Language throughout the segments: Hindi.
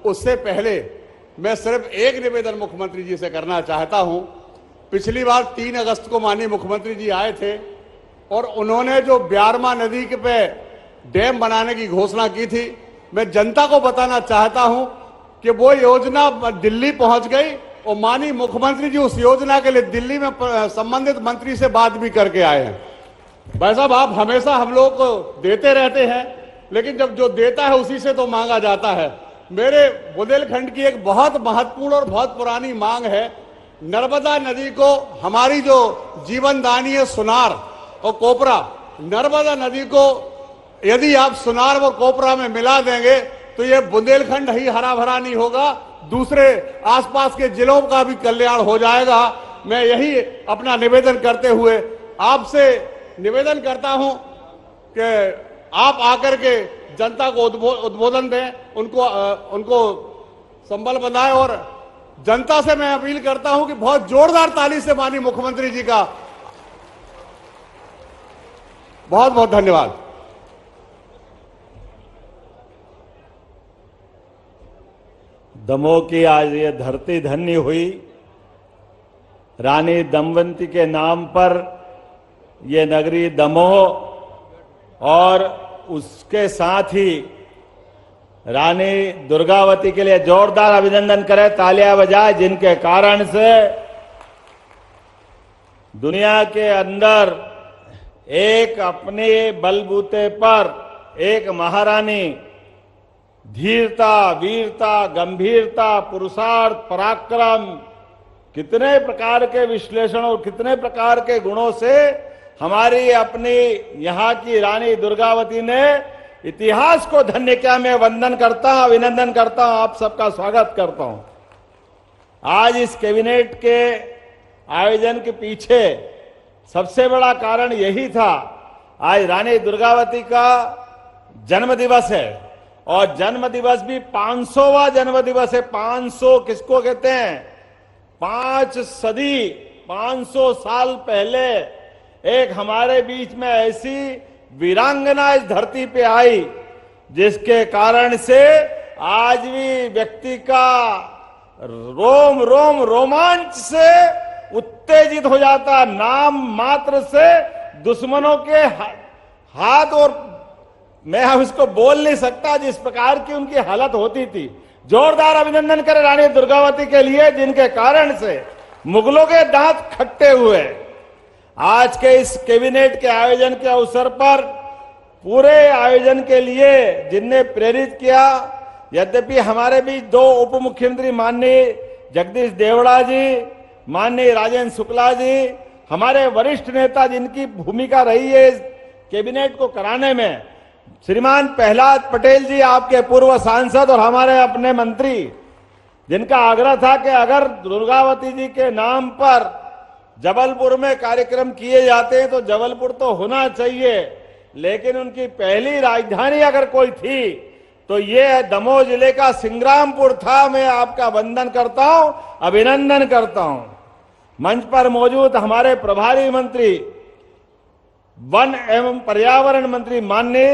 उससे पहले मैं सिर्फ एक निवेदन मुख्यमंत्री जी से करना चाहता हूं। पिछली बार 3 अगस्त को माननीय मुख्यमंत्री जी आए थे और उन्होंने जो ब्यारमा नदी के पे डैम बनाने की घोषणा की थी, मैं जनता को बताना चाहता हूं कि वो योजना दिल्ली पहुंच गई और माननीय मुख्यमंत्री जी उस योजना के लिए दिल्ली में संबंधित मंत्री से बात भी करके आए हैं। भाई साहब, आप हमेशा हम लोग को देते रहते हैं, लेकिन जब जो देता है उसी से तो मांगा जाता है। मेरे बुंदेलखंड की एक बहुत महत्वपूर्ण और बहुत पुरानी मांग है, नर्मदा नदी को हमारी जो जीवनदानी है सुनार और कोपरा, नर्मदा नदी को यदि आप सुनार और कोपरा में मिला देंगे तो ये बुंदेलखंड ही हरा भरा नहीं होगा, दूसरे आसपास के जिलों का भी कल्याण हो जाएगा। मैं यही अपना निवेदन करते हुए आपसे निवेदन करता हूं कि आप आकर के जनता को उद्बोधन दें, उनको संबल बनाए और जनता से मैं अपील करता हूं कि बहुत जोरदार ताली से माननीय मुख्यमंत्री जी का बहुत बहुत धन्यवाद। दमोह की आज ये धरती धन्य हुई। रानी दमवंती के नाम पर ये नगरी दमोह और उसके साथ ही रानी दुर्गावती के लिए जोरदार अभिनंदन करें, तालियां बजाए, जिनके कारण से दुनिया के अंदर एक अपने बलबूते पर एक महारानी धीरता, वीरता, गंभीरता, पुरुषार्थ, पराक्रम, कितने प्रकार के विश्लेषण और कितने प्रकार के गुणों से हमारी अपनी यहाँ की रानी दुर्गावती ने इतिहास को धन्य किया। मैं वंदन करता हूं, अभिनंदन करता हूं, आप सबका स्वागत करता हूं। आज इस कैबिनेट के आयोजन के पीछे सबसे बड़ा कारण यही था, आज रानी दुर्गावती का जन्म दिवस है और जन्म दिवस भी 500वां जन्म दिवस है। 500 किसको कहते हैं? 5 सदी, 500 साल पहले एक हमारे बीच में ऐसी वीरांगना इस धरती पे आई जिसके कारण से आज भी व्यक्ति का रोम रोम रोमांच से उत्तेजित हो जाता। नाम मात्र से दुश्मनों के हाथ, और मैं अब इसको बोल नहीं सकता जिस प्रकार की उनकी हालत होती थी। जोरदार अभिनंदन करें रानी दुर्गावती के लिए, जिनके कारण से मुगलों के दांत खट्टे हुए। आज के इस कैबिनेट के आयोजन के अवसर पर पूरे आयोजन के लिए जिनने प्रेरित किया, यद्यपि हमारे बीच 2 उप मुख्यमंत्री माननीय जगदीश देवड़ा जी, माननीय राजेंद्र शुक्ला जी, हमारे वरिष्ठ नेता जिनकी भूमिका रही है इस कैबिनेट को कराने में, श्रीमान प्रहलाद पटेल जी, आपके पूर्व सांसद और हमारे अपने मंत्री, जिनका आग्रह था कि अगर दुर्गावती जी के नाम पर जबलपुर में कार्यक्रम किए जाते हैं तो जबलपुर तो होना चाहिए, लेकिन उनकी पहली राजधानी अगर कोई थी तो ये दमोह जिले का सिंग्रामपुर था। मैं आपका वंदन करता हूं, अभिनंदन करता हूं। मंच पर मौजूद हमारे प्रभारी मंत्री, वन एवं पर्यावरण मंत्री माननीय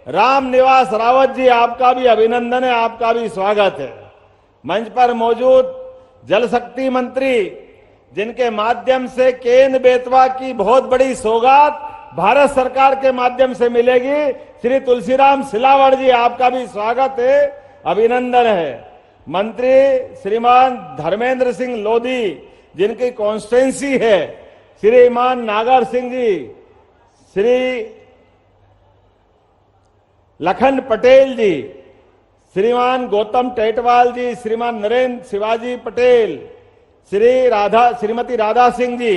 रामनिवास रावत जी, आपका भी अभिनंदन है, आपका भी स्वागत है। मंच पर मौजूद जल शक्ति मंत्री, जिनके माध्यम से केंद्र बेतवा की बहुत बड़ी सौगात भारत सरकार के माध्यम से मिलेगी, श्री तुलसीराम सिलावट जी, आपका भी स्वागत है, अभिनंदन है। मंत्री श्रीमान धर्मेंद्र सिंह लोधी, जिनकी कॉन्स्टिट्यूंसी है, श्रीमान नागर सिंह जी, श्री लखन पटेल जी, श्रीमान गौतम टेटवाल जी, श्रीमान नरेंद्र शिवाजी पटेल, श्रीमती राधा सिंह जी,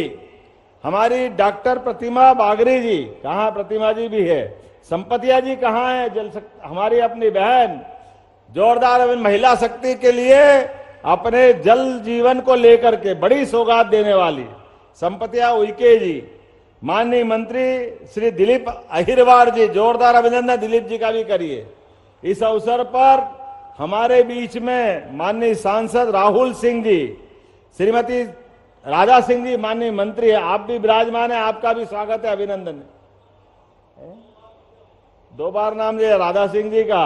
हमारी डॉक्टर प्रतिमा बागरी जी, कहाँ प्रतिमा जी भी है, संपतिया जी कहाँ है, हमारी अपनी बहन, जोरदार महिला शक्ति के लिए अपने जल जीवन को लेकर के बड़ी सौगात देने वाली संपतिया उइके जी, माननीय मंत्री श्री दिलीप अहिरवार जी, जोरदार अभिनंदन दिलीप जी का भी करिए। इस अवसर पर हमारे बीच में माननीय सांसद राहुल सिंह जी, श्रीमती राधा सिंह जी, माननीय मंत्री है, आप भी विराजमान है, आपका भी स्वागत है, अभिनंदन है। 2 बार नाम लिया राधा सिंह जी का,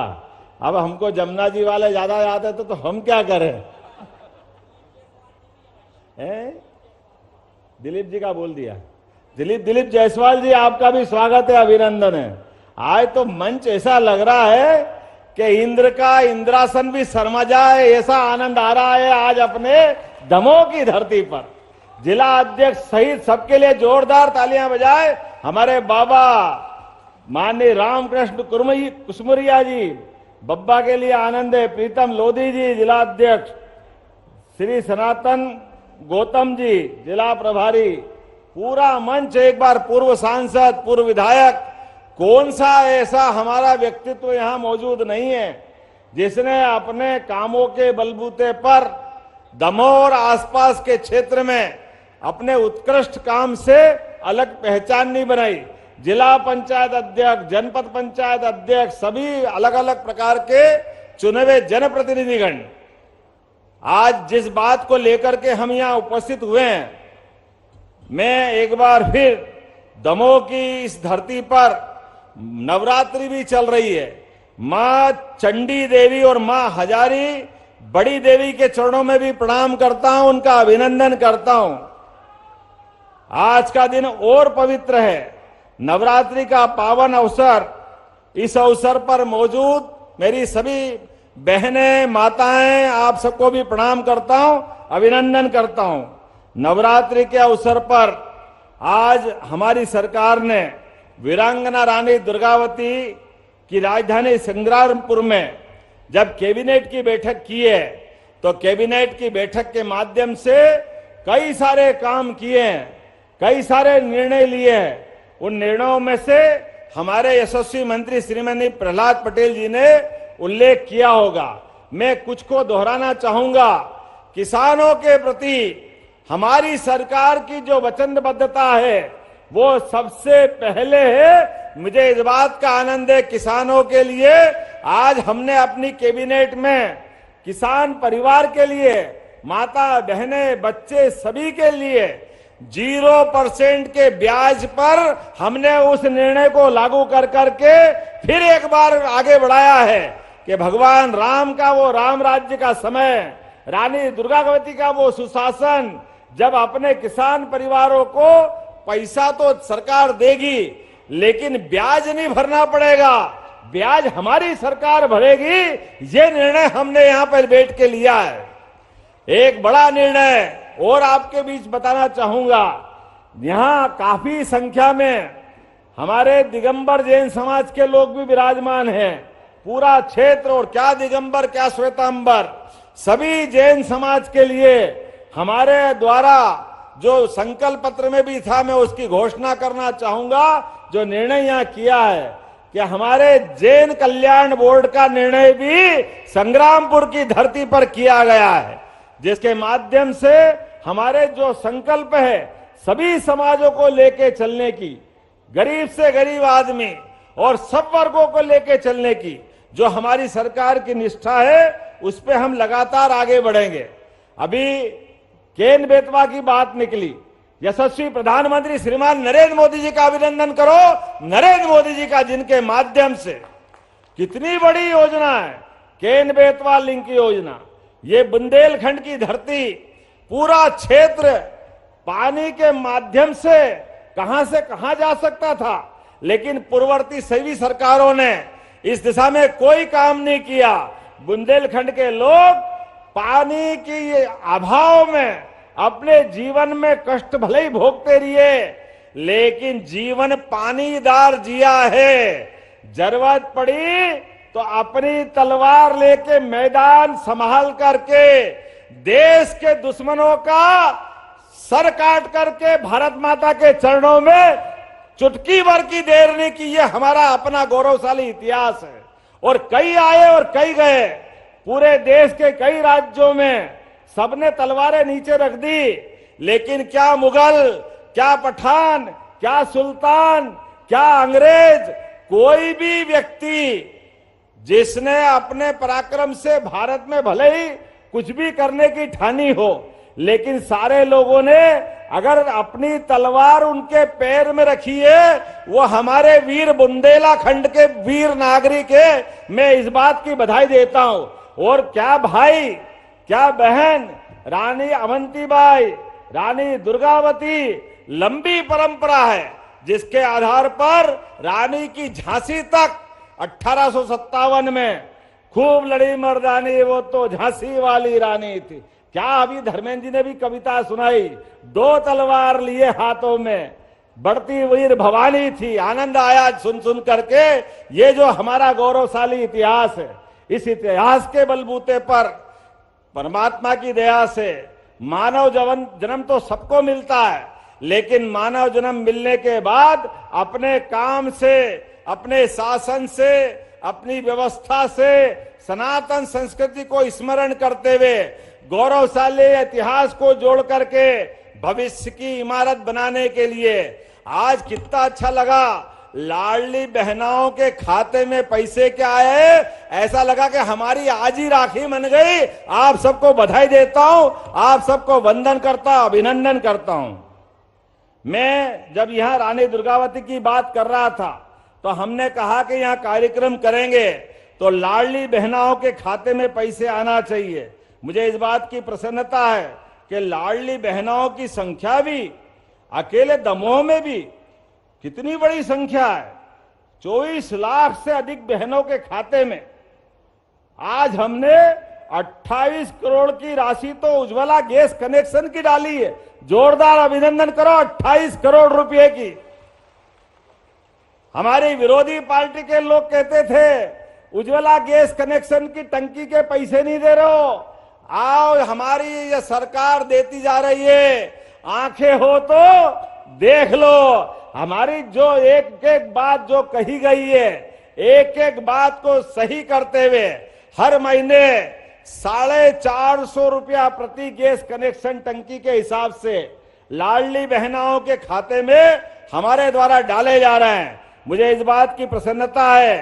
अब हमको जमुना जी वाले ज्यादा याद है तो हम क्या करें? दिलीप जी का बोल दिया। दिलीप जायसवाल जी, आपका भी स्वागत है, अभिनंदन है। आज तो मंच ऐसा लग रहा है कि इंद्र का इंद्रासन भी शर्मा जाए, ऐसा आनंद आ रहा है आज अपने दमोह की धरती पर। जिला अध्यक्ष सहित सबके लिए जोरदार तालियां बजाए। हमारे बाबा माननीय रामकृष्ण कुसमुरिया जी, बब्बा के लिए आनंद है। प्रीतम लोधी जी जिला अध्यक्ष, श्री सनातन गौतम जी जिला प्रभारी, पूरा मंच एक बार पूर्व सांसद, पूर्व विधायक, कौन सा ऐसा हमारा व्यक्तित्व यहां मौजूद नहीं है जिसने अपने कामों के बलबूते पर दमोह और आसपास के क्षेत्र में अपने उत्कृष्ट काम से अलग पहचान नहीं बनाई। जिला पंचायत अध्यक्ष, जनपद पंचायत अध्यक्ष, सभी अलग अलग प्रकार के चुने हुए जनप्रतिनिधिगण आज जिस बात को लेकर के हम यहां उपस्थित हुए हैं, मैं एक बार फिर दमोह की इस धरती पर नवरात्रि भी चल रही है, मां चंडी देवी और मां हजारी बड़ी देवी के चरणों में भी प्रणाम करता हूं, उनका अभिनंदन करता हूं। आज का दिन और पवित्र है, नवरात्रि का पावन अवसर। इस अवसर पर मौजूद मेरी सभी बहनें, माताएं, आप सबको भी प्रणाम करता हूं, अभिनंदन करता हूं। नवरात्रि के अवसर पर आज हमारी सरकार ने वीरांगना रानी दुर्गावती की राजधानी संग्रामपुर में जब कैबिनेट की बैठक की है, तो कैबिनेट की बैठक के माध्यम से कई सारे काम किए हैं, कई सारे निर्णय लिए हैं। उन निर्णयों में से हमारे यशस्वी मंत्री श्रीमती प्रहलाद पटेल जी ने उल्लेख किया होगा। मैं कुछ को दोहराना चाहूंगा। किसानों के प्रति हमारी सरकार की जो वचनबद्धता है वो सबसे पहले है। मुझे इस बात का आनंद है, किसानों के लिए आज हमने अपनी कैबिनेट में किसान परिवार के लिए, माता बहनें बच्चे सभी के लिए 0% के ब्याज पर हमने उस निर्णय को लागू कर करके फिर एक बार आगे बढ़ाया है कि भगवान राम का वो राम राज्य का समय, रानी दुर्गावती का वो सुशासन, जब अपने किसान परिवारों को पैसा तो सरकार देगी लेकिन ब्याज नहीं भरना पड़ेगा, ब्याज हमारी सरकार भरेगी। ये निर्णय हमने यहां पर बैठ के लिया है। एक बड़ा निर्णय और आपके बीच बताना चाहूंगा। यहां काफी संख्या में हमारे दिगंबर जैन समाज के लोग भी विराजमान हैं। पूरा क्षेत्र, और क्या दिगंबर क्या श्वेतांबर, सभी जैन समाज के लिए हमारे द्वारा जो संकल्प पत्र में भी था, मैं उसकी घोषणा करना चाहूंगा। जो निर्णय यहां किया है कि हमारे जैन कल्याण बोर्ड का निर्णय भी संग्रामपुर की धरती पर किया गया है, जिसके माध्यम से हमारे जो संकल्प है सभी समाजों को लेके चलने की, गरीब से गरीब आदमी और सब वर्गों को लेके चलने की जो हमारी सरकार की निष्ठा है, उस पे हम लगातार आगे बढ़ेंगे। अभी केन बेतवा की बात निकली, यशस्वी प्रधानमंत्री श्रीमान नरेंद्र मोदी जी का अभिनंदन करो। नरेंद्र मोदी जी का, जिनके माध्यम से कितनी बड़ी योजना है केन बेतवा लिंक योजना। ये बुंदेलखंड की धरती, पूरा क्षेत्र पानी के माध्यम से कहां जा सकता था, लेकिन पूर्ववर्ती सभी सरकारों ने इस दिशा में कोई काम नहीं किया। बुंदेलखंड के लोग पानी की अभाव में अपने जीवन में कष्ट भले ही भोगते रहिए, लेकिन जीवन पानीदार जिया है। जरूरत पड़ी तो अपनी तलवार लेके मैदान संभाल करके देश के दुश्मनों का सर काट करके भारत माता के चरणों में चुटकी भर की देर नहीं की। ये हमारा अपना गौरवशाली इतिहास है। और कई आए और कई गए, पूरे देश के कई राज्यों में सबने तलवारें नीचे रख दी, लेकिन क्या मुगल, क्या पठान, क्या सुल्तान, क्या अंग्रेज, कोई भी व्यक्ति जिसने अपने पराक्रम से भारत में भले ही कुछ भी करने की ठानी हो, लेकिन सारे लोगों ने अगर अपनी तलवार उनके पैर में रखी है, वो हमारे वीर बुंदेलाखंड के वीर नागरिक है, मैं इस बात की बधाई देता हूं। और क्या भाई, क्या बहन, रानी अवंतीबाई, रानी दुर्गावती, लंबी परंपरा है जिसके आधार पर रानी की झांसी तक 1857 में खूब लड़ी मर्दानी, वो तो झांसी वाली रानी थी। क्या अभी धर्मेंद्र जी ने भी कविता सुनाई, 2 तलवार लिए हाथों में, बढ़ती वीर भवानी थी। आनंद आया सुन सुन करके। ये जो हमारा गौरवशाली इतिहास है, इस इतिहास के बलबूते पर परमात्मा की दया से मानव जन्म तो सबको मिलता है, लेकिन मानव जन्म मिलने के बाद अपने काम से, अपने शासन से, अपनी व्यवस्था से, सनातन संस्कृति को स्मरण करते हुए गौरवशाली इतिहास को जोड़ करके भविष्य की इमारत बनाने के लिए आज कितना अच्छा लगा। लाडली बहनाओं के खाते में पैसे क्या आए, ऐसा लगा कि हमारी आज ही राखी बन गई। आप सबको बधाई देता हूं, आप सबको वंदन करता हूं, अभिनंदन करता हूं। मैं जब यहां रानी दुर्गावती की बात कर रहा था तो हमने कहा कि यहां कार्यक्रम करेंगे तो लाडली बहनाओं के खाते में पैसे आना चाहिए। मुझे इस बात की प्रसन्नता है कि लाडली बहनाओं की संख्या भी अकेले दमोह में भी कितनी बड़ी संख्या है, 24 लाख से अधिक बहनों के खाते में। आज हमने 28 करोड़ की राशि तो उज्ज्वला गैस कनेक्शन की डाली है। जोरदार अभिनंदन करो 28 करोड़ रुपए की। हमारी विरोधी पार्टी के लोग कहते थे उज्ज्वला गैस कनेक्शन की टंकी के पैसे नहीं दे रहे हो, आओ हमारी ये सरकार देती जा रही है, आंखें हो तो देख लो। हमारी जो एक एक बात जो कही गई है, एक एक बात को सही करते हुए हर महीने 450 रुपया प्रति गैस कनेक्शन टंकी के हिसाब से लाडली बहनाओं के खाते में हमारे द्वारा डाले जा रहे हैं। मुझे इस बात की प्रसन्नता है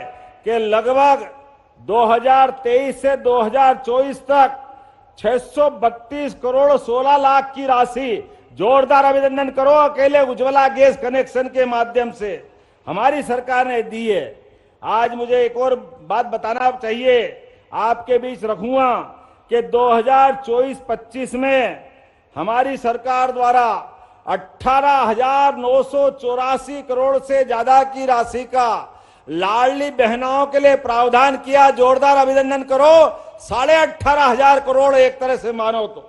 कि लगभग 2023 से 2024 तक 632 करोड़ 16 लाख की राशि, जोरदार अभिनंदन करो, अकेले उज्ज्वला गैस कनेक्शन के माध्यम से हमारी सरकार ने दी है। आज मुझे एक और बात बताना चाहिए, आपके बीच रखूंगा कि 2024-25 में हमारी सरकार द्वारा 18,984 करोड़ से ज्यादा की राशि का लाडली बहनाओं के लिए प्रावधान किया। जोरदार अभिनंदन करो। 18,500 करोड़ एक तरह से मानो तो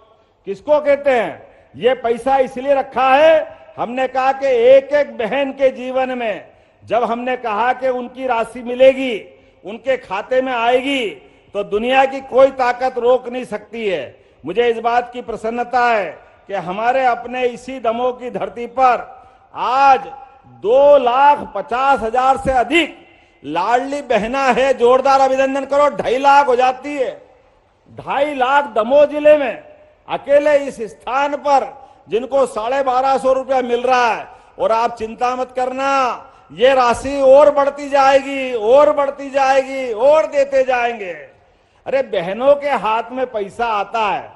किसको कहते हैं। ये पैसा इसलिए रखा है, हमने कहा कि एक एक बहन के जीवन में जब हमने कहा कि उनकी राशि मिलेगी, उनके खाते में आएगी, तो दुनिया की कोई ताकत रोक नहीं सकती है। मुझे इस बात की प्रसन्नता है कि हमारे अपने इसी दमोह की धरती पर आज 2,50,000 से अधिक लाडली बहना है। जोरदार अभिनंदन करो। 2.5 लाख हो जाती है। 2.5 लाख दमोह जिले में अकेले इस स्थान पर जिनको 1250 रुपया मिल रहा है। और आप चिंता मत करना, ये राशि और बढ़ती जाएगी, और बढ़ती जाएगी, और देते जाएंगे। अरे बहनों के हाथ में पैसा आता है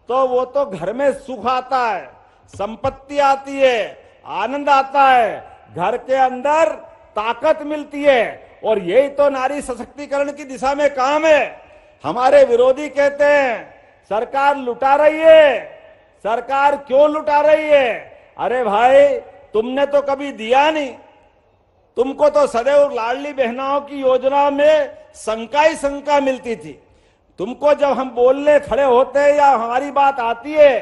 तो वो तो घर में सुख आता है, संपत्ति आती है, आनंद आता है, घर के अंदर ताकत मिलती है। और यही तो नारी सशक्तिकरण की दिशा में काम है। हमारे विरोधी कहते हैं सरकार लुटा रही है, सरकार क्यों लुटा रही है। अरे भाई, तुमने तो कभी दिया नहीं। तुमको तो सदैव लाडली बहनाओं की योजना में शंका ही शंका मिलती थी। तुमको जब हम बोलने खड़े होते हैं या हमारी बात आती है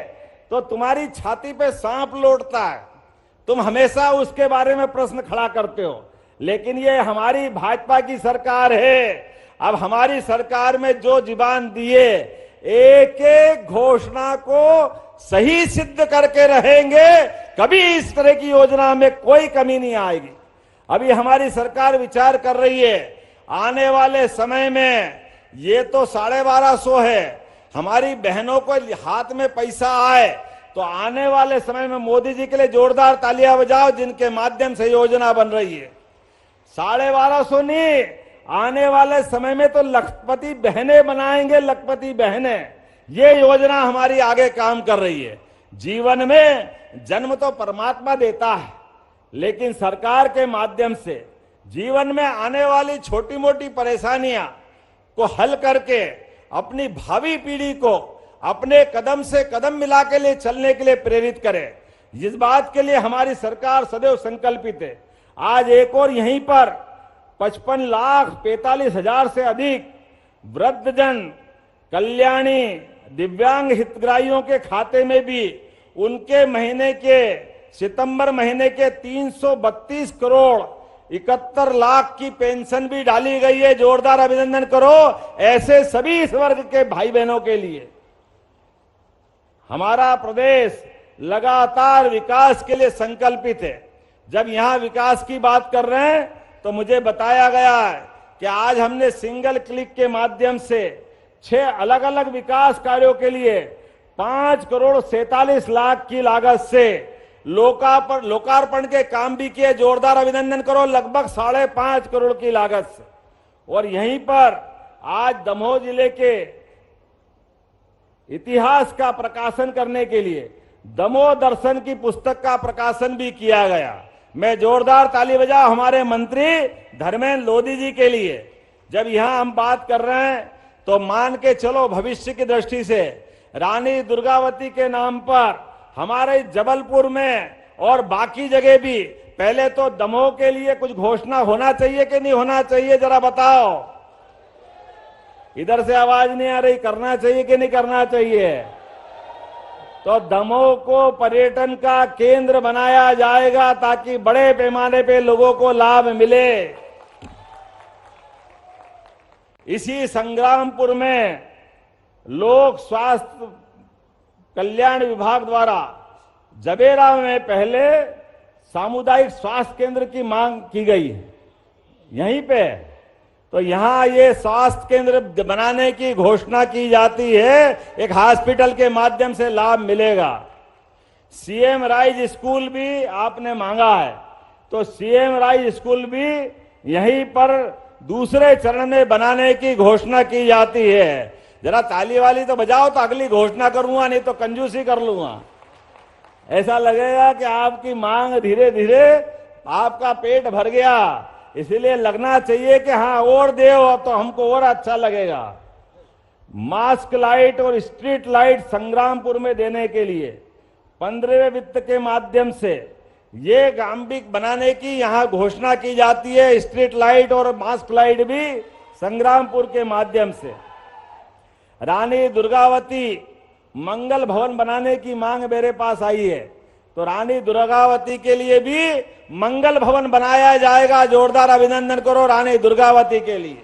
तो तुम्हारी छाती पे सांप लौटता है। तुम हमेशा उसके बारे में प्रश्न खड़ा करते हो। लेकिन ये हमारी भाजपा की सरकार है। अब हमारी सरकार में जो जुबान दिए, एक एक घोषणा को सही सिद्ध करके रहेंगे। कभी इस तरह की योजना में कोई कमी नहीं आएगी। अभी हमारी सरकार विचार कर रही है, आने वाले समय में ये तो 1250 है, हमारी बहनों को हाथ में पैसा आए तो आने वाले समय में मोदी जी के लिए जोरदार तालियां बजाओ, जिनके माध्यम से योजना बन रही है। 1250 नहीं, आने वाले समय में तो लखपति बहनें बनाएंगे, लखपति बहनें। ये योजना हमारी आगे काम कर रही है। जीवन में जन्म तो परमात्मा देता है, लेकिन सरकार के माध्यम से जीवन में आने वाली छोटी मोटी परेशानियां को हल करके अपनी भावी पीढ़ी को अपने कदम से कदम मिला के लिए चलने के लिए प्रेरित करे। इस बात के लिए हमारी सरकार सदैव संकल्पित है। आज एक और यहीं पर 55,45,000 से अधिक वृद्धजन कल्याणी दिव्यांग हितग्राहियों के खाते में भी उनके महीने के सितंबर महीने के 332 करोड़ 71 लाख की पेंशन भी डाली गई है। जोरदार अभिनंदन करो ऐसे सभी इस वर्ग के भाई बहनों के लिए। हमारा प्रदेश लगातार विकास के लिए संकल्पित है। जब यहां विकास की बात कर रहे हैं तो मुझे बताया गया है कि आज हमने सिंगल क्लिक के माध्यम से 6 अलग अलग विकास कार्यों के लिए 5 करोड़ 47 लाख की लागत से लोकार्पण के काम भी किए। जोरदार अभिनंदन करो, लगभग 5.5 करोड़ की लागत से। और यहीं पर आज दमोह जिले के इतिहास का प्रकाशन करने के लिए दमोह दर्शन की पुस्तक का प्रकाशन भी किया गया। मैं जोरदार ताली बजाऊं हमारे मंत्री धर्मेंद्र लोधी जी के लिए। जब यहां हम बात कर रहे हैं तो मान के चलो भविष्य की दृष्टि से रानी दुर्गावती के नाम पर हमारे जबलपुर में और बाकी जगह भी पहले तो दमोह के लिए कुछ घोषणा होना चाहिए कि नहीं होना चाहिए, जरा बताओ। इधर से आवाज नहीं आ रही, करना चाहिए कि नहीं करना चाहिए? तो दमोह को पर्यटन का केंद्र बनाया जाएगा ताकि बड़े पैमाने पे लोगों को लाभ मिले। इसी संग्रामपुर में लोक स्वास्थ्य कल्याण विभाग द्वारा जबेरा में पहले सामुदायिक स्वास्थ्य केंद्र की मांग की गई है यहीं पे। तो यहां ये स्वास्थ्य केंद्र बनाने की घोषणा की जाती है, एक हॉस्पिटल के माध्यम से लाभ मिलेगा। सीएम राइज स्कूल भी आपने मांगा है, तो सीएम राइज स्कूल भी यहीं पर दूसरे चरण में बनाने की घोषणा की जाती है। जरा ताली वाली तो बजाओ तो अगली घोषणा करूंगा, नहीं तो कंजूसी कर लूंगा। ऐसा लगेगा कि आपकी मांग धीरे धीरे आपका पेट भर गया, इसलिए लगना चाहिए कि हाँ और दो तो हमको और अच्छा लगेगा। मास्क लाइट और स्ट्रीट लाइट संग्रामपुर में देने के लिए 15वें वित्त के माध्यम से ये गांबिक बनाने की यहां घोषणा की जाती है। स्ट्रीट लाइट और मास्क लाइट भी संग्रामपुर के माध्यम से। रानी दुर्गावती मंगल भवन बनाने की मांग मेरे पास आई है, तो रानी दुर्गावती के लिए भी मंगल भवन बनाया जाएगा। जोरदार अभिनंदन करो रानी दुर्गावती के लिए।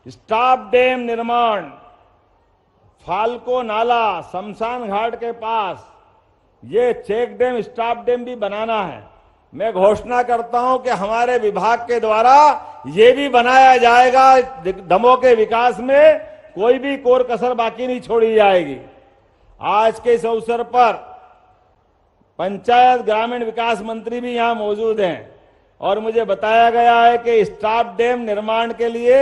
स्टॉप डैम निर्माण, फाल्को नाला शमशान घाट के पास ये चेक डैम स्टॉप डैम भी बनाना है। मैं घोषणा करता हूं कि हमारे विभाग के द्वारा ये भी बनाया जाएगा। दमोह के विकास में कोई भी कोर कसर बाकी नहीं छोड़ी जाएगी। आज के इस अवसर पर पंचायत ग्रामीण विकास मंत्री भी यहां मौजूद हैं और मुझे बताया गया है कि स्टॉप डैम निर्माण के लिए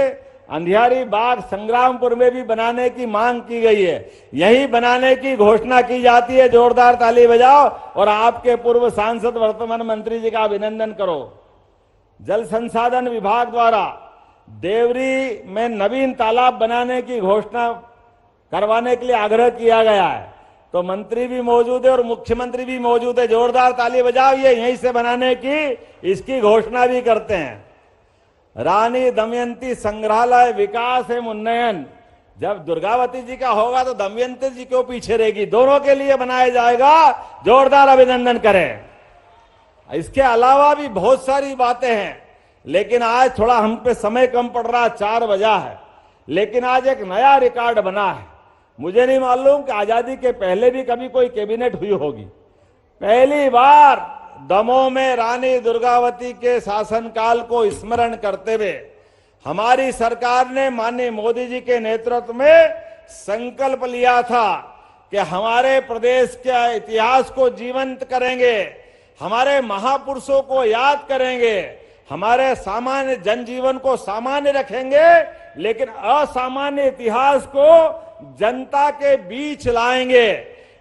अंधियारी बाग संग्रामपुर में भी बनाने की मांग की गई है। यही बनाने की घोषणा की जाती है। जोरदार ताली बजाओ और आपके पूर्व सांसद वर्तमान मंत्री जी का अभिनंदन करो। जल संसाधन विभाग द्वारा देवरी में नवीन तालाब बनाने की घोषणा करवाने के लिए आग्रह किया गया है, तो मंत्री भी मौजूद है और मुख्यमंत्री भी मौजूद है। जोरदार ताली बजाओ, ये यहीं से बनाने की इसकी घोषणा भी करते हैं। रानी दमयंती संग्रहालय विकास एवं उन्नयन, जब दुर्गावती जी का होगा तो दमयंती जी क्यों पीछे रहेगी, दोनों के लिए बनाया जाएगा। जोरदार अभिनंदन करें। इसके अलावा भी बहुत सारी बातें हैं, लेकिन आज थोड़ा हम पे समय कम पड़ रहा, 4 बजा है, लेकिन आज एक नया रिकॉर्ड बना है। मुझे नहीं मालूम कि आजादी के पहले भी कभी कोई कैबिनेट हुई होगी। पहली बार दमोह में रानी दुर्गावती के शासनकाल को स्मरण करते हुए हमारी सरकार ने माननीय मोदी जी के नेतृत्व में संकल्प लिया था कि हमारे प्रदेश के इतिहास को जीवंत करेंगे, हमारे महापुरुषों को याद करेंगे, हमारे सामान्य जनजीवन को सामान्य रखेंगे, लेकिन असामान्य इतिहास को जनता के बीच लाएंगे।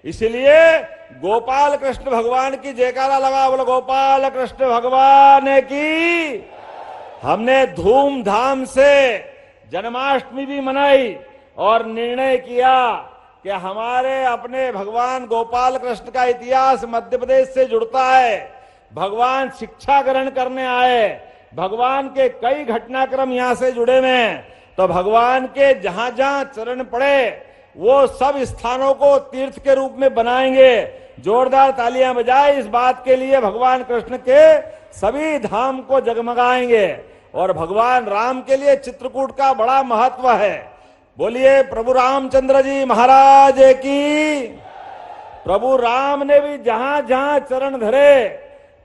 इसलिए गोपाल कृष्ण भगवान की जयकारा लगा, बोलो गोपाल कृष्ण भगवान की। हमने धूमधाम से जन्माष्टमी भी मनाई और निर्णय किया कि हमारे अपने भगवान गोपाल कृष्ण का इतिहास मध्य प्रदेश से जुड़ता है। भगवान शिक्षा ग्रहण करने आए, भगवान के कई घटनाक्रम यहां से जुड़े हुए हैं, तो भगवान के जहां जहां चरण पड़े वो सब स्थानों को तीर्थ के रूप में बनाएंगे। जोरदार तालियां बजाए इस बात के लिए, भगवान कृष्ण के सभी धाम को जगमगाएंगे। और भगवान राम के लिए चित्रकूट का बड़ा महत्व है। बोलिए प्रभु रामचंद्र जी महाराज की। प्रभु राम ने भी जहां जहां चरण धरे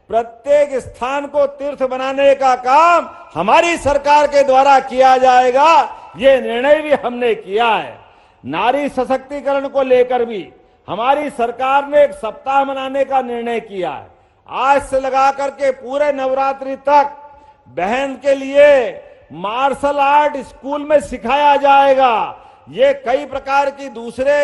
प्रत्येक स्थान को तीर्थ बनाने का काम हमारी सरकार के द्वारा किया जाएगा, ये निर्णय भी हमने किया है। नारी सशक्तिकरण को लेकर भी हमारी सरकार ने एक सप्ताह मनाने का निर्णय किया है। आज से लगा करके पूरे नवरात्रि तक बहन के लिए मार्शल आर्ट स्कूल में सिखाया जाएगा। ये कई प्रकार की दूसरे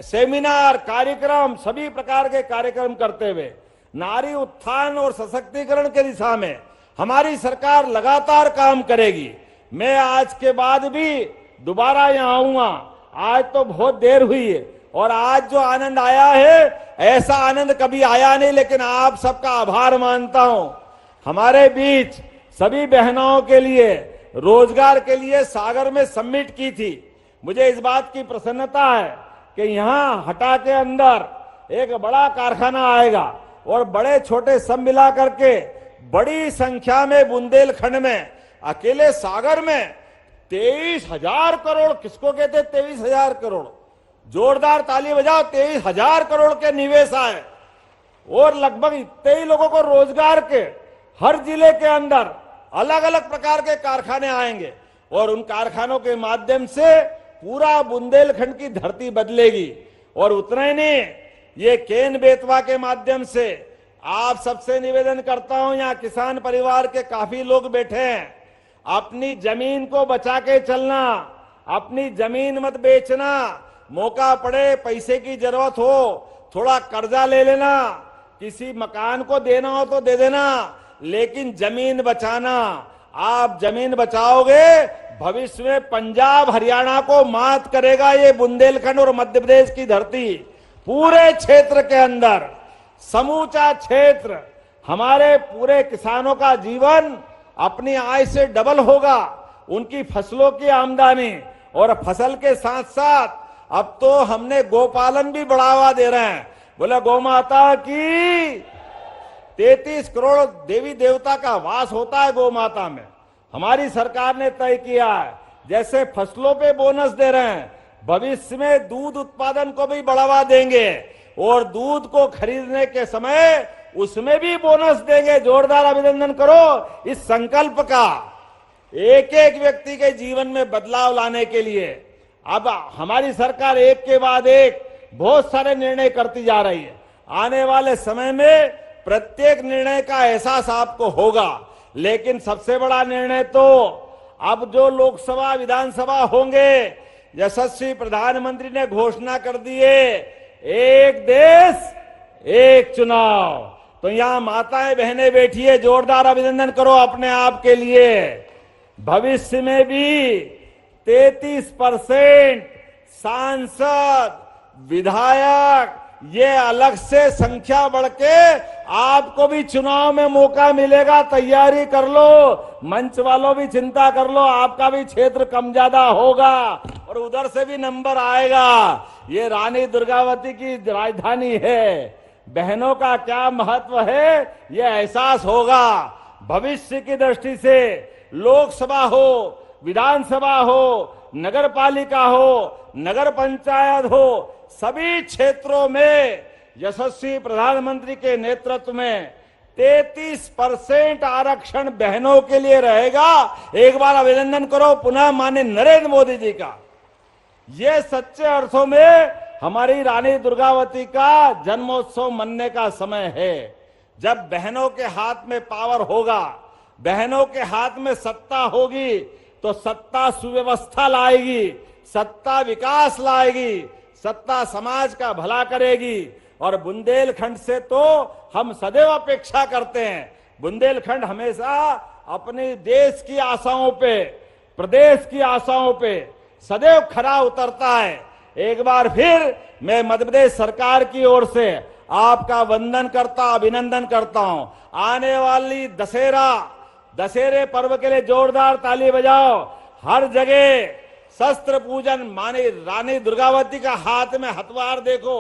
सेमिनार कार्यक्रम, सभी प्रकार के कार्यक्रम करते हुए नारी उत्थान और सशक्तिकरण के दिशा में हमारी सरकार लगातार काम करेगी। मैं आज के बाद भी दोबारा यहां आऊंगा। आज तो बहुत देर हुई है और आज जो आनंद आया है ऐसा आनंद कभी आया नहीं, लेकिन आप सबका आभार मानता हूं। हमारे बीच सभी बहनों के लिए रोजगार के लिए सागर में समिट की थी। मुझे इस बात की प्रसन्नता है कि यहां हटा के अंदर एक बड़ा कारखाना आएगा और बड़े छोटे सब मिला करके बड़ी संख्या में बुंदेलखंड में, अकेले सागर में 23,000 करोड़, किसको कहते 23,000 करोड़, जोरदार ताली बजाओ, 23,000 करोड़ के निवेश आए और लगभग इतने ही लोगों को रोजगार के हर जिले के अंदर अलग अलग प्रकार के कारखाने आएंगे और उन कारखानों के माध्यम से पूरा बुंदेलखंड की धरती बदलेगी। और उतना ही नहीं, ये केन बेतवा के माध्यम से आप सबसे निवेदन करता हूं, यहाँ किसान परिवार के काफी लोग बैठे हैं, अपनी जमीन को बचा के चलना, अपनी जमीन मत बेचना। मौका पड़े, पैसे की जरूरत हो, थोड़ा कर्जा ले लेना, किसी मकान को देना हो तो दे देना, लेकिन जमीन बचाना। आप जमीन बचाओगे, भविष्य में पंजाब हरियाणा को मात करेगा ये बुंदेलखंड और मध्य प्रदेश की धरती। पूरे क्षेत्र के अंदर, समूचा क्षेत्र, हमारे पूरे किसानों का जीवन अपनी आय से डबल होगा, उनकी फसलों की आमदनी, और फसल के साथ साथ अब तो हमने गोपालन भी बढ़ावा दे रहे हैं। बोले गौ माता की। 33 करोड़ देवी देवता का वास होता है गौ माता में। हमारी सरकार ने तय किया है, जैसे फसलों पे बोनस दे रहे हैं, भविष्य में दूध उत्पादन को भी बढ़ावा देंगे और दूध को खरीदने के समय उसमें भी बोनस देंगे। जोरदार अभिनंदन करो इस संकल्प का, एक एक व्यक्ति के जीवन में बदलाव लाने के लिए। अब हमारी सरकार एक के बाद एक बहुत सारे निर्णय करती जा रही है। आने वाले समय में प्रत्येक निर्णय का एहसास आपको होगा, लेकिन सबसे बड़ा निर्णय तो अब जो लोकसभा विधानसभा होंगे, यशस्वी प्रधानमंत्री ने घोषणा कर दी है, एक देश एक चुनाव। तो यहां माताएं बहनें बैठी है, जोरदार अभिनंदन करो अपने आप के लिए। भविष्य में भी 33% सांसद, विधायक, ये अलग से संख्या बढ़ के आपको भी चुनाव में मौका मिलेगा। तैयारी कर लो, मंच वालों भी चिंता कर लो, आपका भी क्षेत्र कम ज्यादा होगा और उधर से भी नंबर आएगा। ये रानी दुर्गावती की राजधानी है, बहनों का क्या महत्व है ये एहसास होगा। भविष्य की दृष्टि से लोकसभा हो, विधानसभा हो, नगर पालिका हो, नगर पंचायत हो, सभी क्षेत्रों में यशस्वी प्रधानमंत्री के नेतृत्व में 33% आरक्षण बहनों के लिए रहेगा। एक बार अभिनंदन करो पुनः माननीय नरेंद्र मोदी जी का। ये सच्चे अर्थों में हमारी रानी दुर्गावती का जन्मोत्सव मनने का समय है। जब बहनों के हाथ में पावर होगा, बहनों के हाथ में सत्ता होगी, तो सत्ता सुव्यवस्था लाएगी, सत्ता विकास लाएगी, सत्ता समाज का भला करेगी। और बुंदेलखंड से तो हम सदैव अपेक्षा करते हैं। बुंदेलखंड हमेशा अपने देश की आशाओं पे, प्रदेश की आशाओं पे सदैव खरा उतरता है। एक बार फिर मैं मध्य प्रदेश सरकार की ओर से आपका वंदन करता, अभिनंदन करता हूं। आने वाली दशहरे पर्व के लिए जोरदार ताली बजाओ। हर जगह शस्त्र पूजन, माने रानी दुर्गावती का हाथ में हथवार देखो।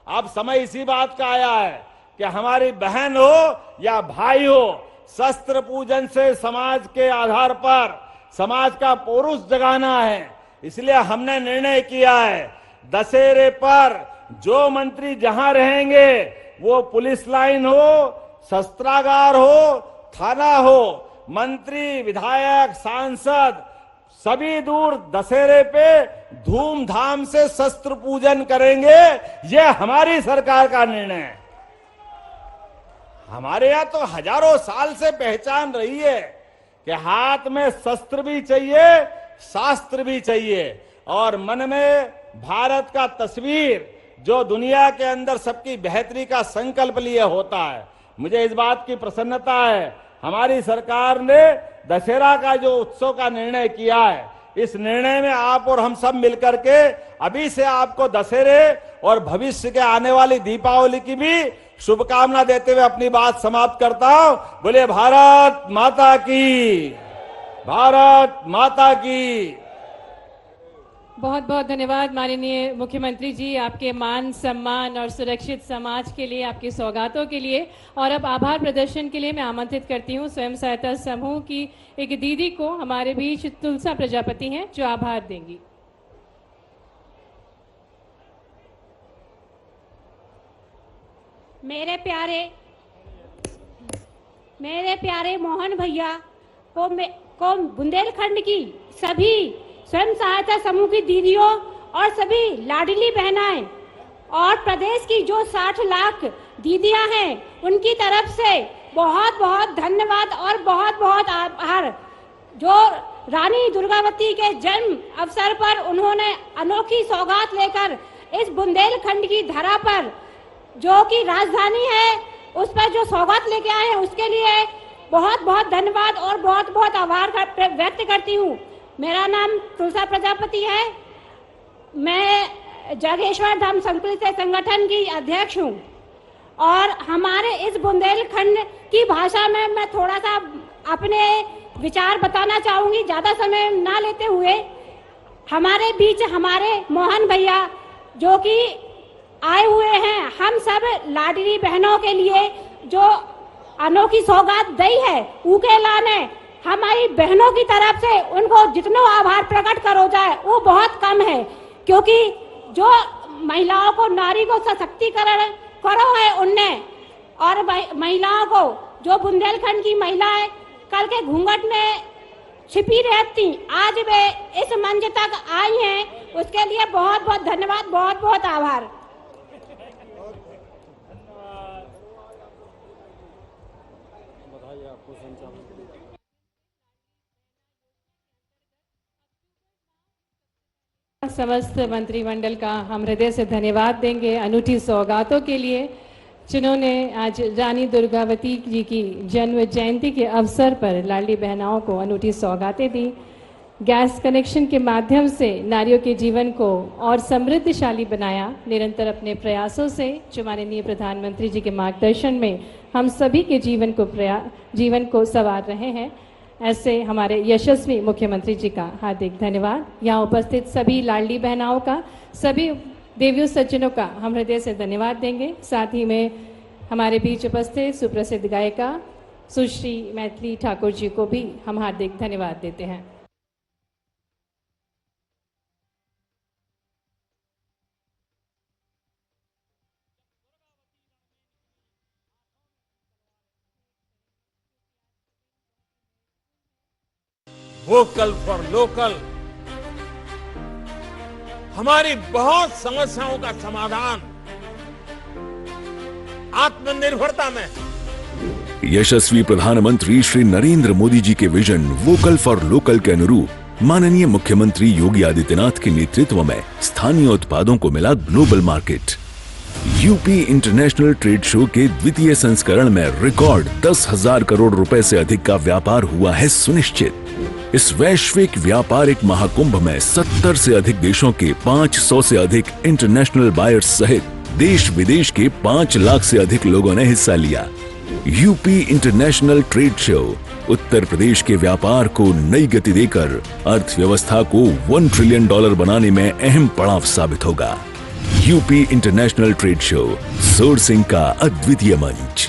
अब समय इसी बात का आया है कि हमारी बहन हो या भाई हो, शस्त्र पूजन से समाज के आधार पर समाज का पौरुष जगाना है। इसलिए हमने निर्णय किया है दशहरे पर जो मंत्री जहां रहेंगे, वो पुलिस लाइन हो, शस्त्रागार हो, थाना हो, मंत्री, विधायक, सांसद सभी दूर दशहरे पे धूमधाम से शस्त्र पूजन करेंगे। ये हमारी सरकार का निर्णय है। हमारे यहां तो हजारों साल से पहचान रही है कि हाथ में शस्त्र भी चाहिए, शास्त्र भी चाहिए, और मन में भारत का तस्वीर जो दुनिया के अंदर सबकी बेहतरी का संकल्प लिए होता है। मुझे इस बात की प्रसन्नता है, हमारी सरकार ने दशहरा का जो उत्सव का निर्णय किया है, इस निर्णय में आप और हम सब मिलकर के अभी से आपको दशहरे और भविष्य के आने वाली दीपावली की भी शुभकामना देते हुए अपनी बात समाप्त करता हूं। बोले भारत माता की, भारत माता की। बहुत बहुत धन्यवाद माननीय मुख्यमंत्री जी, आपके मान सम्मान और सुरक्षित समाज के लिए, आपकी सौगातों के लिए। और अब आभार प्रदर्शन के लिए मैं आमंत्रित करती हूँ स्वयं सहायता समूह की एक दीदी को। हमारे बीच तुलसा प्रजापति हैं जो आभार देंगी। मेरे प्यारे मोहन भैया को बुंदेलखंड की सभी स्वयं सहायता समूह की दीदियों और सभी लाडली बहनाएं और प्रदेश की जो 60 लाख दीदियां हैं, उनकी तरफ से बहुत बहुत धन्यवाद और बहुत बहुत आभार। जो रानी दुर्गावती के जन्म अवसर पर उन्होंने अनोखी सौगात लेकर इस बुंदेलखंड की धरा पर, जो कि राजधानी है, उस पर जो सौगात लेके आए हैं, उसके लिए बहुत बहुत धन्यवाद और बहुत बहुत आभार व्यक्त करती हूँ। मेरा नाम तुलसा प्रजापति है। मैं जागेश्वर धाम संस्कृति संगठन की अध्यक्ष हूँ। और हमारे इस बुंदेलखंड की भाषा में मैं थोड़ा सा अपने विचार बताना चाहूंगी, ज्यादा समय ना लेते हुए। हमारे बीच हमारे मोहन भैया जो कि आए हुए हैं, हम सब लाडली बहनों के लिए जो अनोखी सौगात दी है, उनके लाने हमारी बहनों की तरफ से उनको जितना आभार प्रकट करो जाए वो बहुत कम है। क्योंकि जो महिलाओं को, नारी को सशक्तिकरण करो है उनने, और महिलाओं को, जो बुंदेलखंड की महिलाएं कल के घूंघट में छिपी रहती, आज वे इस मंच तक आई हैं, उसके लिए बहुत बहुत धन्यवाद, बहुत बहुत आभार। समस्त मंत्रिमंडल का हम हृदय से धन्यवाद देंगे अनूठी सौगातों के लिए, जिन्होंने आज रानी दुर्गावती जी की जन्म जयंती के अवसर पर लाडली बहनाओं को अनूठी सौगातें दी। गैस कनेक्शन के माध्यम से नारियों के जीवन को और समृद्धशाली बनाया। निरंतर अपने प्रयासों से जो माननीय प्रधानमंत्री जी के मार्गदर्शन में हम सभी के जीवन को संवार रहे हैं, ऐसे हमारे यशस्वी मुख्यमंत्री जी का हार्दिक धन्यवाद। यहाँ उपस्थित सभी लाडली बहनाओं का, सभी देवियों सज्जनों का हम हृदय से धन्यवाद देंगे। साथ ही में हमारे बीच उपस्थित सुप्रसिद्ध गायिका सुश्री मैथिली ठाकुर जी को भी हम हार्दिक धन्यवाद देते हैं। वोकल फॉर लोकल हमारी बहुत समस्याओं का समाधान आत्मनिर्भरता में। यशस्वी प्रधानमंत्री श्री नरेंद्र मोदी जी के विजन वोकल फॉर लोकल के अनुरूप माननीय मुख्यमंत्री योगी आदित्यनाथ के नेतृत्व में स्थानीय उत्पादों को मिला global market. UP international trade show के द्वितीय संस्करण में रिकॉर्ड 10,000 करोड़ रुपए से अधिक का व्यापार हुआ है सुनिश्चित। इस वैश्विक व्यापारिक महाकुंभ में 70 से अधिक देशों के 500 से अधिक इंटरनेशनल बायर्स सहित देश विदेश के 5 लाख से अधिक लोगों ने हिस्सा लिया। UP international trade show Uttar Pradesh के व्यापार को नई गति देकर अर्थव्यवस्था को $1 ट्रिलियन बनाने में अहम पड़ाव साबित होगा। UP international trade show sourcing का अद्वितीय मंच।